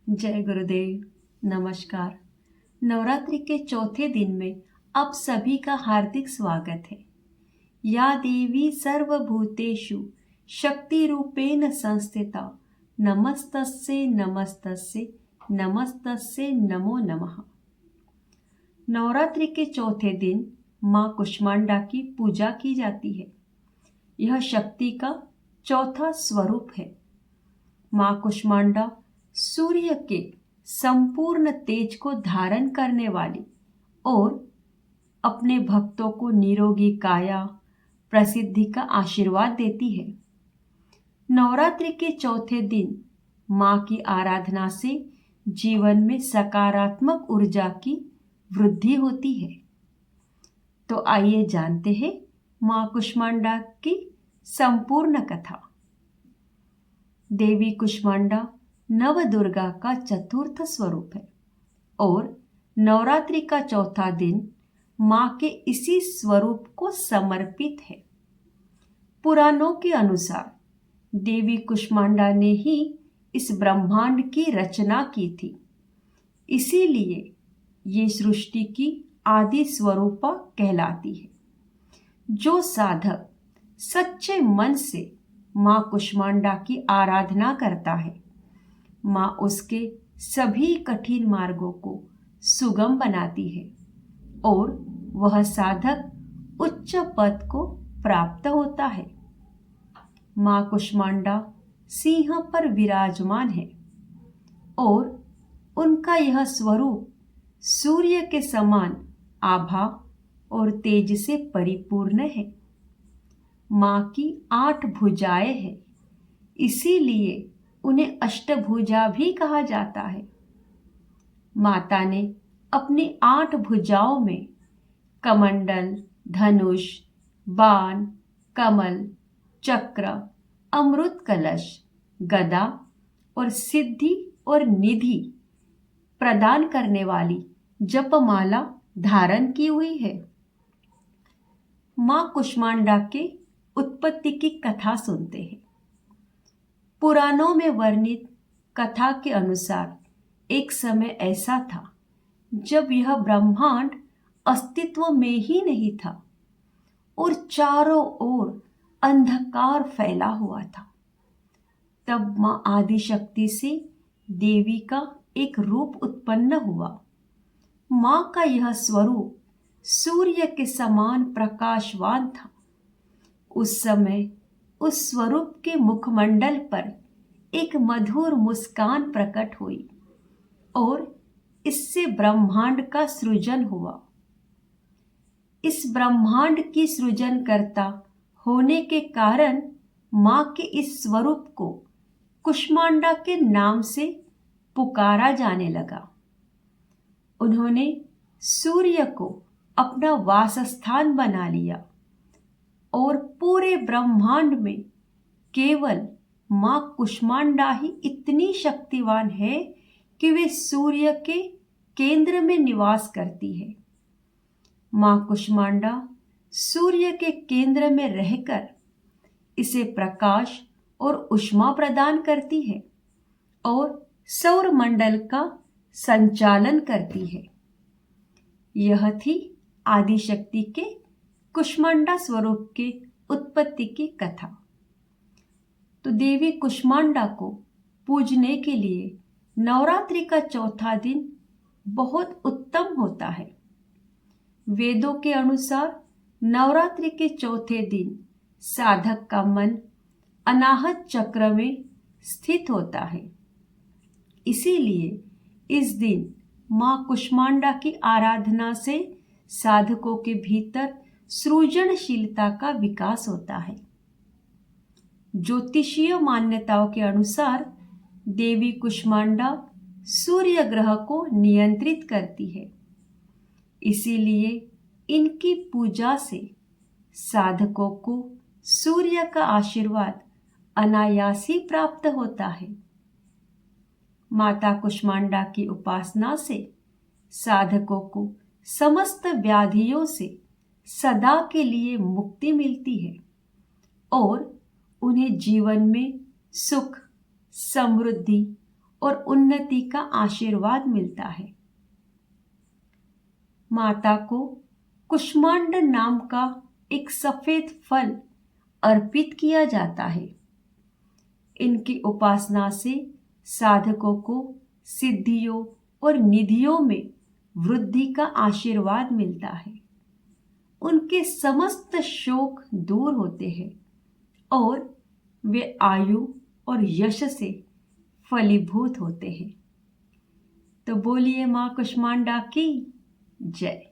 जय गुरुदेव। नमस्कार। नवरात्रि के चौथे दिन में आप सभी का हार्दिक स्वागत है। या देवी सर्वभूतेषु शक्ति रूपेण संस्थिता नमस्तस्यै नमस्तस्यै नमस्तस्यै नमो नमः। नवरात्रि के चौथे दिन माँ कुष्मांडा की पूजा की जाती है। यह शक्ति का चौथा स्वरूप है। माँ कुष्मांडा सूर्य के संपूर्ण तेज को धारण करने वाली और अपने भक्तों को निरोगी काया प्रसिद्धि का आशीर्वाद देती है। नवरात्रि के चौथे दिन माँ की आराधना से जीवन में सकारात्मक ऊर्जा की वृद्धि होती है। तो आइए जानते हैं माँ कुष्मांडा की संपूर्ण कथा। देवी कुष्मांडा नवदुर्गा का चतुर्थ स्वरूप है और नवरात्रि का चौथा दिन माँ के इसी स्वरूप को समर्पित है। पुराणों के अनुसार देवी कुष्मांडा ने ही इस ब्रह्मांड की रचना की थी, इसीलिए ये सृष्टि की आदि स्वरूपा कहलाती है। जो साधक सच्चे मन से माँ कुष्मांडा की आराधना करता है, माँ उसके सभी कठिन मार्गों को सुगम बनाती है और वह साधक उच्च पद को प्राप्त होता है। माँ कुष्मांडा सिंह पर विराजमान है और उनका यह स्वरूप सूर्य के समान आभा और तेज से परिपूर्ण है। माँ की 8 भुजाएं हैं, इसीलिए उन्हें अष्टभुजा भी कहा जाता है। माता ने अपनी 8 भुजाओं में कमंडल, धनुष, बाण, कमल, चक्र, अमृत कलश, गदा और सिद्धि और निधि प्रदान करने वाली जपमाला धारण की हुई है। माँ कुष्मांडा के उत्पत्ति की कथा सुनते हैं। पुराणों में वर्णित कथा के अनुसार एक समय ऐसा था जब यह ब्रह्मांड अस्तित्व में ही नहीं था और चारों ओर अंधकार फैला हुआ था। तब माँ आदिशक्ति से देवी का एक रूप उत्पन्न हुआ। माँ का यह स्वरूप सूर्य के समान प्रकाशवान था। उस समय उस स्वरूप के मुखमंडल पर एक मधुर मुस्कान प्रकट हुई और इससे ब्रह्मांड का सृजन हुआ। इस ब्रह्मांड की सृजनकर्ता होने के कारण माँ के इस स्वरूप को कुष्मांडा के नाम से पुकारा जाने लगा। उन्होंने सूर्य को अपना वासस्थान बना लिया और पूरे ब्रह्मांड में केवल माँ कुष्मांडा ही इतनी शक्तिवान है कि वे सूर्य के केंद्र में निवास करती है। माँ कुष्मांडा सूर्य के केंद्र में रहकर इसे प्रकाश और ऊष्मा प्रदान करती है और सौर मंडल का संचालन करती है। यह थी आदिशक्ति के कुष्मांडा स्वरूप के उत्पत्ति की कथा। तो देवी कुष्मांडा को पूजने के लिए नवरात्रि का चौथा दिन बहुत उत्तम होता है। वेदों के अनुसार नवरात्रि के चौथे दिन साधक का मन अनाहत चक्र में स्थित होता है, इसीलिए इस दिन माँ कुष्मांडा की आराधना से साधकों के भीतर सृजनशीलता का विकास होता है। ज्योतिषीय मान्यताओं के अनुसार देवी कुष्मांडा सूर्य ग्रह को नियंत्रित करती है, इसीलिए इनकी पूजा से साधकों को सूर्य का आशीर्वाद अनायास ही प्राप्त होता है। माता कुष्मांडा की उपासना से साधकों को समस्त व्याधियों से सदा के लिए मुक्ति मिलती है और उन्हें जीवन में सुख, समृद्धि और उन्नति का आशीर्वाद मिलता है। माता को कुष्मांड नाम का एक सफेद फल अर्पित किया जाता है। इनकी उपासना से साधकों को सिद्धियों और निधियों में वृद्धि का आशीर्वाद मिलता है। उनके समस्त शोक दूर होते हैं और वे आयु और यश से फलीभूत होते हैं। तो बोलिए मां कुष्मांडा की जय।